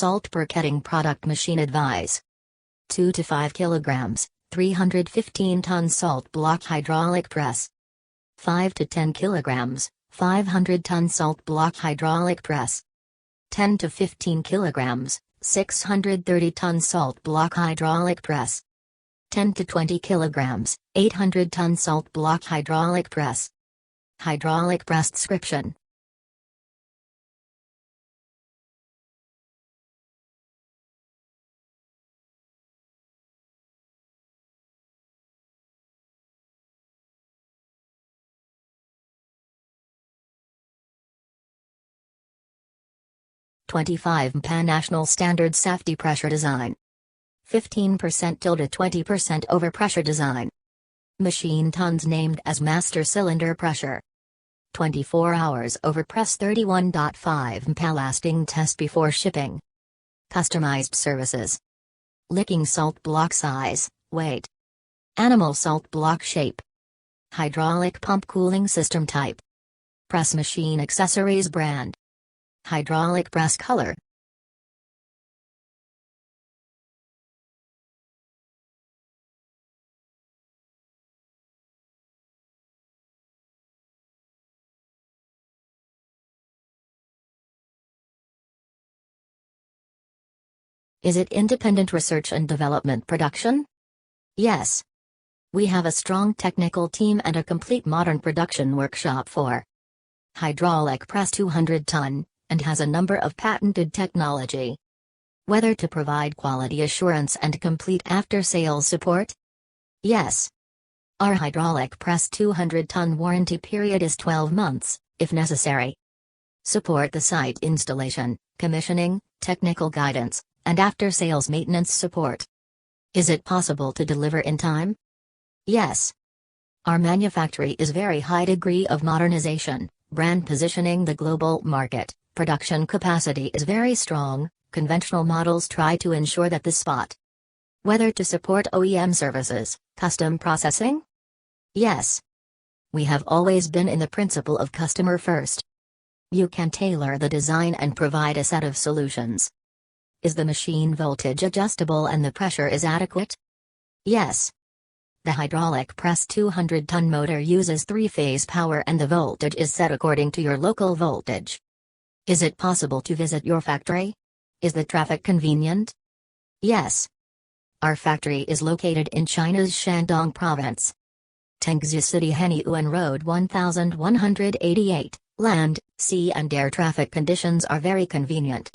Salt briquetting product machine advise. 2 to 5 kilograms, 315 ton salt block hydraulic press. 5 to 10 kilograms, 500 ton salt block hydraulic press. 10 to 15 kilograms, 630 ton salt block hydraulic press. 10 to 20 kilograms, 800 ton salt block hydraulic press. Hydraulic press Dscription. (25 National Standard Safety Pressure Design). 15% to 20% overpressure design. Machine tons named as master cylinder pressure. 24 hours overpress 31.5 MPa lasting test before shipping. Customized services. Licking salt block size, weight. Animal salt block shape. Hydraulic pump cooling system type. Press machine accessories brand. Hydraulic press color. Is it independent research and development production? Yes. We have a strong technical team and a complete modern production workshop for hydraulic press 200 ton, and has a number of patented technology. Whether to provide quality assurance and complete after-sales support? Yes. Our hydraulic press 200 ton warranty period is 12 months, if necessary. Support the site installation, commissioning, technical guidance, and after-sales maintenance support. Is it possible to deliver in time? Yes. Our manufacturing is very high degree of modernization, brand positioning the global market, production capacity is very strong, conventional models try to ensure that the spot. Whether to support OEM services, custom processing? Yes. We have always been in the principle of customer first. You can tailor the design and provide a set of solutions. Is the machine voltage adjustable and the pressure is adequate? Yes. The hydraulic press 200 ton motor uses 3-phase power and the voltage is set according to your local voltage. Is it possible to visit your factory? Is the traffic convenient? Yes. Our factory is located in China's Shandong province. Tengzi City Henyuan Road 1188, land, sea and air traffic conditions are very convenient.